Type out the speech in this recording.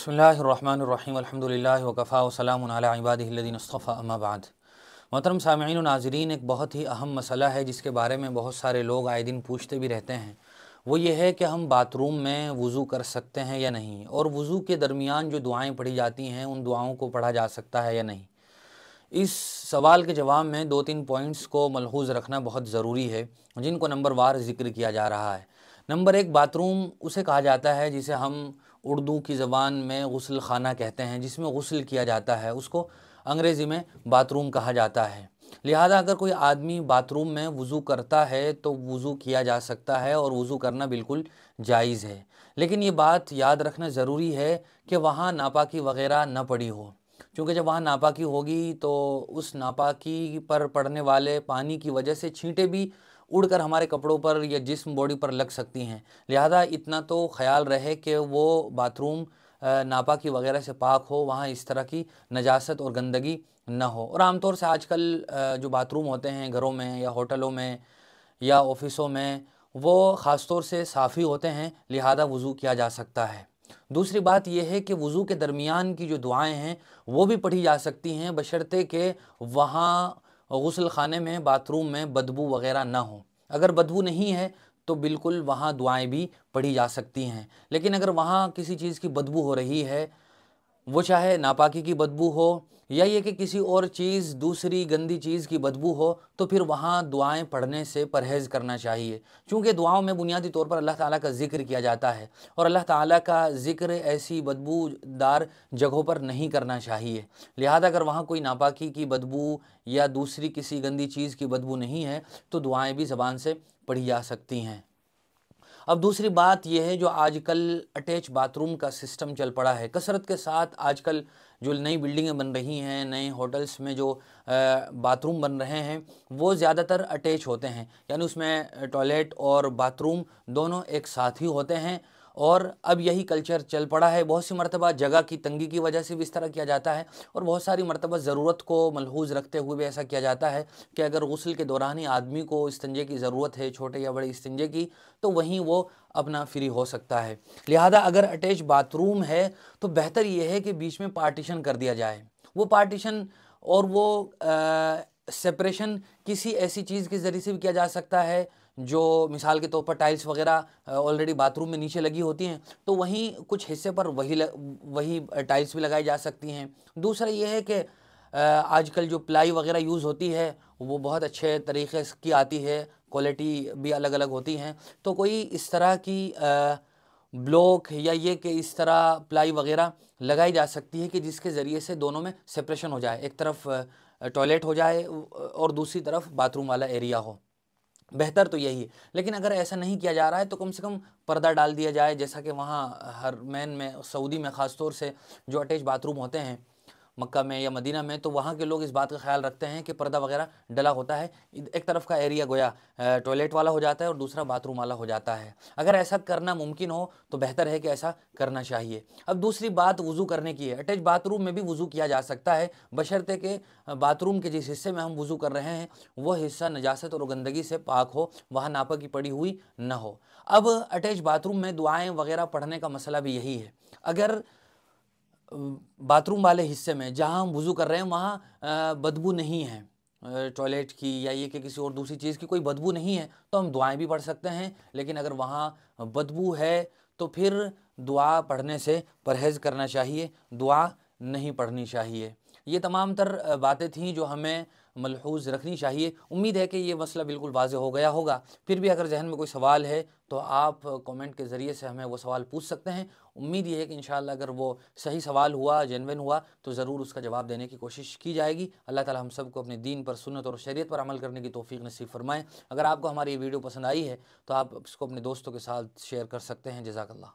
बिस्मिल्लाहिर्रहमानिर्रहीम अल्हम्दुलिल्लाहि वकफ़ा वसलामुन अला इबादिहिल्लज़ीना इस्तफ़ा अम्मा बाद। मोहतरम सामिईन व नाज़रीन, एक बहुत ही अहम मसला है जिसके बारे में बहुत सारे लोग आए दिन पूछते भी रहते हैं। वो ये है कि हम बाथरूम में वज़ू कर सकते हैं या नहीं, और वज़ू के दरमियान जो दुआएं पढ़ी जाती हैं उन दुआओं को पढ़ा जा सकता है या नहीं। इस सवाल के जवाब में दो तीन पॉइंट्स को मलहूज़ रखना बहुत ज़रूरी है, जिनको नंबर वार ज़िक्र किया जा रहा है। नंबर एक, बाथरूम उसे कहा जाता है जिसे हम उर्दू की ज़बान में गुस्ल खाना कहते हैं, जिसमें गुस्ल किया जाता है, उसको अंग्रेज़ी में बाथरूम कहा जाता है। लिहाजा अगर कोई आदमी बाथरूम में वज़ू करता है तो वज़ू किया जा सकता है और वज़ू करना बिल्कुल जायज़ है। लेकिन ये बात याद रखना ज़रूरी है कि वहाँ नापाकी वग़ैरह न पड़ी हो, क्योंकि जब वहाँ नापाकी होगी तो उस नापाकी पर पड़ने वाले पानी की वजह से छींटे भी उड़कर हमारे कपड़ों पर या जिस्म बॉडी पर लग सकती हैं। लिहाजा इतना तो ख्याल रहे कि वो बाथरूम नापाकी वगैरह से पाक हो, वहाँ इस तरह की नजासत और गंदगी ना हो। और आमतौर से आजकल जो बाथरूम होते हैं घरों में या होटलों में या ऑफिसों में, वो ख़ास तौर से साफ़ी होते हैं, लिहाजा वज़ू किया जा सकता है। दूसरी बात यह है कि वज़ू के दरमियान की जो दुआएं हैं वो भी पढ़ी जा सकती हैं, बशर्ते कि वहाँ गुस्ल खाने में बाथरूम में बदबू वग़ैरह ना हो। अगर बदबू नहीं है तो बिल्कुल वहाँ दुआएं भी पढ़ी जा सकती हैं। लेकिन अगर वहाँ किसी चीज़ की बदबू हो रही है, वो चाहे नापाकी की बदबू हो या ये कि किसी और चीज़ दूसरी गंदी चीज़ की बदबू हो, तो फिर वहाँ दुआएं पढ़ने से परहेज़ करना चाहिए। क्योंकि दुआओं में बुनियादी तौर पर अल्लाह ताला का ज़िक्र किया जाता है, और अल्लाह ताला का ज़िक्र ऐसी बदबूदार जगहों पर नहीं करना चाहिए। लिहाजा अगर वहाँ कोई नापाकी की बदबू या दूसरी किसी गंदी चीज़ की बदबू नहीं है तो दुआएं भी ज़बान से पढ़ी जा सकती हैं। अब दूसरी बात यह है, जो आजकल अटैच बाथरूम का सिस्टम चल पड़ा है कसरत के साथ। आजकल जो नई बिल्डिंगें बन रही हैं, नए होटल्स में जो बाथरूम बन रहे हैं, वो ज़्यादातर अटैच होते हैं, यानी उसमें टॉयलेट और बाथरूम दोनों एक साथ ही होते हैं। और अब यही कल्चर चल पड़ा है। बहुत सी मरतबा जगह की तंगी की वजह से भी इस तरह किया जाता है, और बहुत सारी मरतबा ज़रूरत को मलहूज़ रखते हुए भी ऐसा किया जाता है कि अगर गुस्ल के दौरान ही आदमी को इस्तिंजे की ज़रूरत है, छोटे या बड़े इस्तिंजे की, तो वहीं वो अपना फ्री हो सकता है। लिहाजा अगर अटैच बाथरूम है तो बेहतर यह है कि बीच में पार्टीशन कर दिया जाए। वो पार्टीशन और वो सेपरेशन किसी ऐसी चीज़ के ज़रिए से भी किया जा सकता है, जो मिसाल के तौर पर टाइल्स वगैरह ऑलरेडी बाथरूम में नीचे लगी होती हैं, तो वहीं कुछ हिस्से पर वही टाइल्स भी लगाई जा सकती हैं। दूसरा ये है कि आजकल जो प्लाई वगैरह यूज़ होती है वो बहुत अच्छे तरीक़े की आती है, क्वालिटी भी अलग अलग होती हैं। तो कोई इस तरह की ब्लॉक या ये कि इस तरह प्लाई वगैरह लगाई जा सकती है कि जिसके ज़रिए से दोनों में सेपरेशन हो जाए, एक तरफ टॉयलेट हो जाए और दूसरी तरफ बाथरूम वाला एरिया हो। बेहतर तो यही है। लेकिन अगर ऐसा नहीं किया जा रहा है तो कम से कम पर्दा डाल दिया जाए, जैसा कि वहाँ हरमैन में, सऊदी में ख़ास तौर से जो अटैच बाथरूम होते हैं मक्का में या मदीना में, तो वहाँ के लोग इस बात का ख्याल रखते हैं कि पर्दा वगैरह डला होता है। एक तरफ का एरिया गोया टॉयलेट वाला हो जाता है और दूसरा बाथरूम वाला हो जाता है। अगर ऐसा करना मुमकिन हो तो बेहतर है कि ऐसा करना चाहिए। अब दूसरी बात वज़ू करने की है। अटैच बाथरूम में भी वज़ू किया जा सकता है, बशर्ते कि बाथरूम के जिस हिस्से में हम वज़ू कर रहे हैं वह हिस्सा नजासत और गंदगी से पाक हो, वहाँ नापाकी पड़ी हुई न हो। अब अटैच बाथरूम में दुआएं वगैरह पढ़ने का मसला भी यही है। अगर बाथरूम वाले हिस्से में जहाँ हम वज़ू कर रहे हैं वहाँ बदबू नहीं है टॉयलेट की या ये कि किसी और दूसरी चीज़ की कोई बदबू नहीं है, तो हम दुआएं भी पढ़ सकते हैं। लेकिन अगर वहाँ बदबू है तो फिर दुआ पढ़ने से परहेज़ करना चाहिए, दुआ नहीं पढ़नी चाहिए। ये तमाम तर बातें थीं जो हमें मलहूज़ रखनी चाहिए। उम्मीद है कि ये मसला बिल्कुल वाज़ेह हो गया होगा। फिर भी अगर जहन में कोई सवाल है तो आप कमेंट के ज़रिए से हमें वो सवाल पूछ सकते हैं। उम्मीद ये है कि इंशाअल्लाह अगर वो सही सवाल हुआ, जेन्युइन हुआ, तो ज़रूर उसका जवाब देने की कोशिश की जाएगी। अल्लाह ताला हम सब को अपने दीन पर, सुन्नत और शरीयत पर अमल करने की तौफ़ीक़ नसीब फ़रमाएँ। अगर आपको हमारी ये वीडियो पसंद आई है तो आप इसको अपने दोस्तों के साथ शेयर कर सकते हैं। जज़ाकल्लाह।